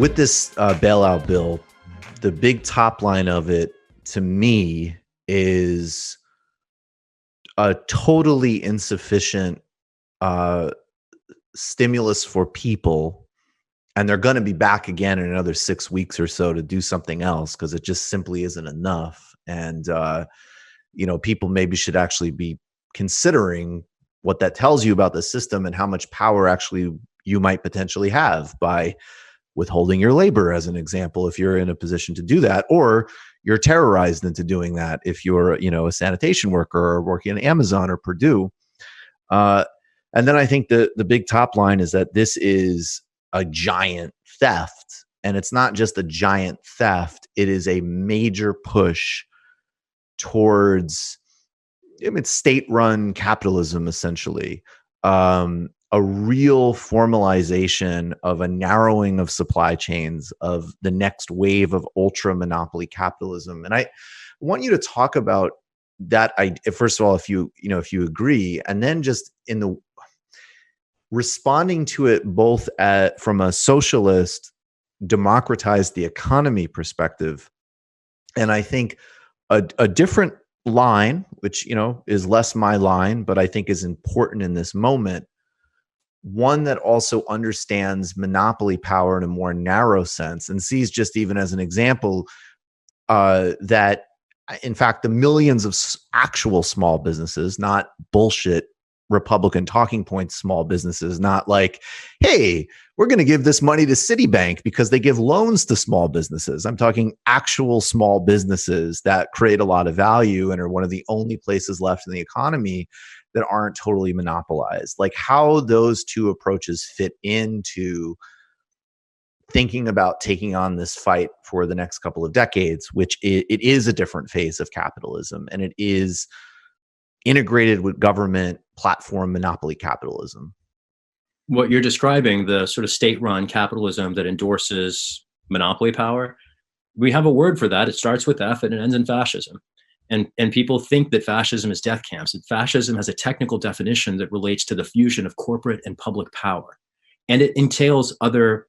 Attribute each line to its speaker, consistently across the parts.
Speaker 1: With this bailout bill, the big top line of it to me is a totally insufficient stimulus for people. And they're going to be back again in another 6 weeks or so to do something else because it just simply isn't enough. And, people maybe should actually be considering what that tells you about the system and how much power actually you might potentially have by withholding your labor, as an example, if you're in a position to do that, or you're terrorized into doing that if you're, a sanitation worker or working at Amazon or Purdue. And then I think the big top line is that this is a giant theft. And it's not just a giant theft, it is a major push towards state-run capitalism, essentially. A real formalization of a narrowing of supply chains, of the next wave of ultra monopoly capitalism. And I want you to talk about that. First of all, if you agree, and then just in the responding to it both from a socialist, democratize the economy perspective. And I think a different line, which, is less my line, but I think is important in this moment. One that also understands monopoly power in a more narrow sense and sees, just even as an example, that in fact, the millions of actual small businesses, not bullshit Republican talking points, small businesses, not like, hey, we're going to give this money to Citibank because they give loans to small businesses. I'm talking actual small businesses that create a lot of value and are one of the only places left in the economy that aren't totally monopolized. Like how those two approaches fit into thinking about taking on this fight for the next couple of decades, which it is a different phase of capitalism, and it is integrated with government platform monopoly capitalism.
Speaker 2: What you're describing, the sort of state-run capitalism that endorses monopoly power, we have a word for that. It starts with F and it ends in fascism. And people think that fascism is death camps. And fascism has a technical definition that relates to the fusion of corporate and public power. And it entails other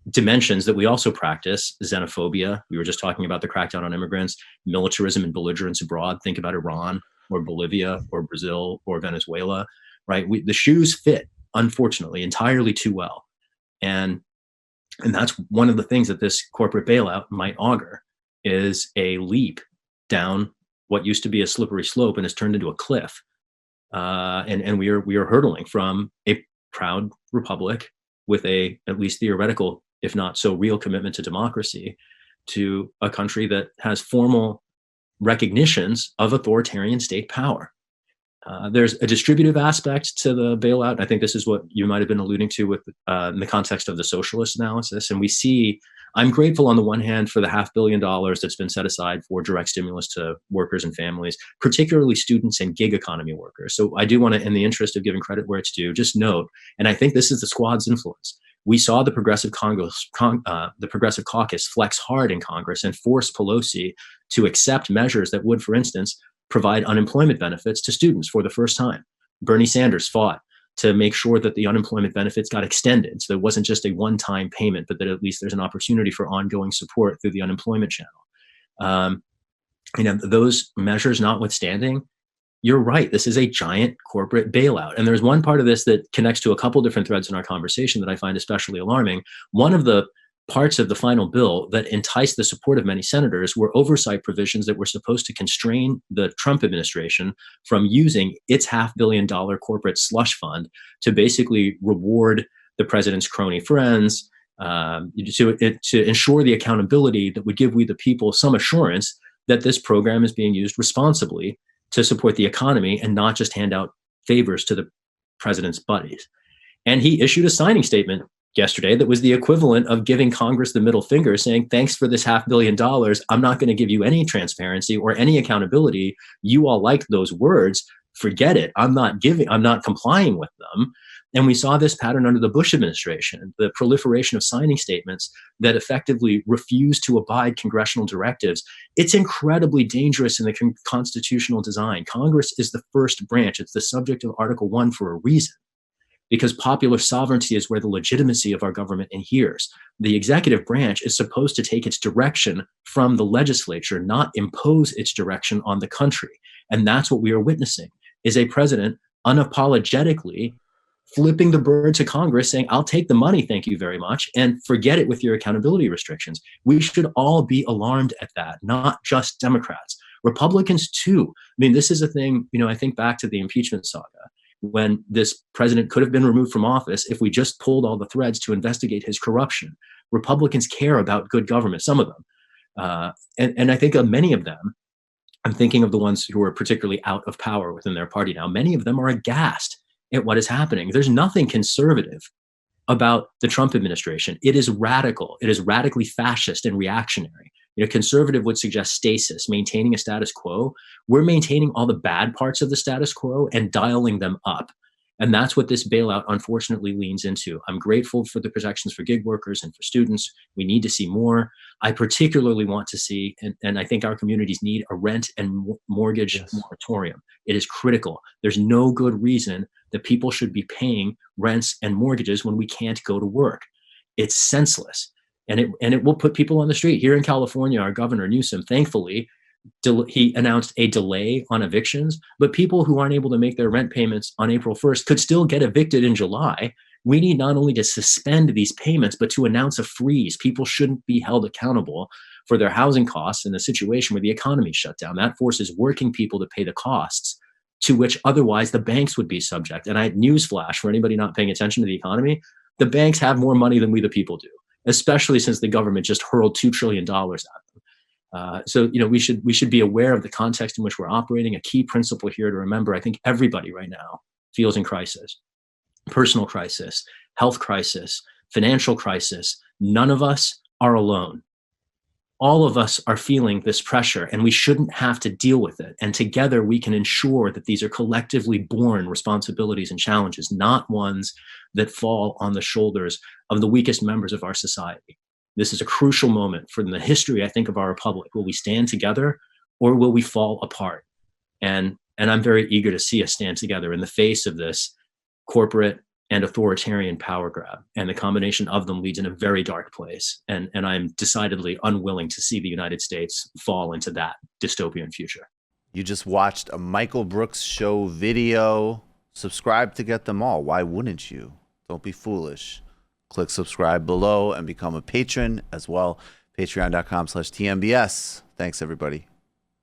Speaker 2: dimensions that we also practice: xenophobia. We were just talking about the crackdown on immigrants, militarism and belligerence abroad. Think about Iran or Bolivia or Brazil or Venezuela, right? The shoes fit, unfortunately, entirely too well. And that's one of the things that this corporate bailout might augur, is a leap down what used to be a slippery slope and has turned into a cliff. And we are hurtling from a proud republic with a, at least theoretical, if not so real, commitment to democracy, to a country that has formal recognitions of authoritarian state power. There's a distributive aspect to the bailout. I think this is what you might have been alluding to with in the context of the socialist analysis. And we see, I'm grateful on the one hand for the $500 million that's been set aside for direct stimulus to workers and families, particularly students and gig economy workers. So I do want to, in the interest of giving credit where it's due, just note, and I think this is the squad's influence. We saw the Progressive Caucus flex hard in Congress and force Pelosi to accept measures that would, for instance, provide unemployment benefits to students for the first time. Bernie Sanders fought to make sure that the unemployment benefits got extended, so there wasn't just a one-time payment, but that at least there's an opportunity for ongoing support through the unemployment channel. Those measures notwithstanding, you're right, this is a giant corporate bailout. And there's one part of this that connects to a couple different threads in our conversation that I find especially alarming. One of the parts of the final bill that enticed the support of many senators were oversight provisions that were supposed to constrain the Trump administration from using its $500 million corporate slush fund to basically reward the president's crony friends, to ensure the accountability that would give we the people some assurance that this program is being used responsibly to support the economy and not just hand out favors to the president's buddies. And he issued a signing statement yesterday that was the equivalent of giving Congress the middle finger, saying, thanks for this $500 million. I'm not going to give you any transparency or any accountability. You all like those words. Forget it. I'm not complying with them. And we saw this pattern under the Bush administration, the proliferation of signing statements that effectively refuse to abide congressional directives. It's incredibly dangerous in the constitutional design. Congress is the first branch. It's the subject of Article 1 for a reason. because popular sovereignty is where the legitimacy of our government inheres. The executive branch is supposed to take its direction from the legislature, not impose its direction on the country. And that's what we are witnessing, is a president unapologetically flipping the bird to Congress, saying, I'll take the money, thank you very much, and forget it with your accountability restrictions. We should all be alarmed at that, not just Democrats. Republicans too. I mean, this is a thing, I think back to the impeachment saga, when this president could have been removed from office if we just pulled all the threads to investigate his corruption. Republicans care about good government, some of them. And I think of many of them, I'm thinking of the ones who are particularly out of power within their party now. Many of them are aghast at what is happening. There's nothing conservative about the Trump administration. It is radical. It is radically fascist and reactionary. Conservative would suggest stasis, maintaining a status quo. We're maintaining all the bad parts of the status quo and dialing them up. And that's what this bailout unfortunately leans into. I'm grateful for the protections for gig workers and for students. We need to see more. I particularly want to see, and I think our communities need, a rent and mortgage moratorium. It is critical. There's no good reason that people should be paying rents and mortgages when we can't go to work. It's senseless. And it will put people on the street. Here in California, our governor Newsom, thankfully, he announced a delay on evictions, but people who aren't able to make their rent payments on April 1st could still get evicted in July. We need not only to suspend these payments, but to announce a freeze. People shouldn't be held accountable for their housing costs in a situation where the economy shut down. That forces working people to pay the costs to which otherwise the banks would be subject. And I had newsflash for anybody not paying attention to the economy. The banks have more money than we the people do, especially since the government just hurled $2 trillion at them. So we should be aware of the context in which we're operating. A key principle here to remember, I think everybody right now feels in crisis, personal crisis, health crisis, financial crisis. None of us are alone. All of us are feeling this pressure, and we shouldn't have to deal with it. And together we can ensure that these are collectively borne responsibilities and challenges, not ones that fall on the shoulders of the weakest members of our society. This is a crucial moment for the history, I think, of our republic. Will we stand together or will we fall apart? And I'm very eager to see us stand together in the face of this corporate and authoritarian power grab. And the combination of them leads in a very dark place. And I'm decidedly unwilling to see the United States fall into that dystopian future.
Speaker 1: You just watched a Michael Brooks show video. Subscribe to get them all. Why wouldn't you? Don't be foolish. Click subscribe below and become a patron as well. Patreon.com/TMBS. Thanks, everybody.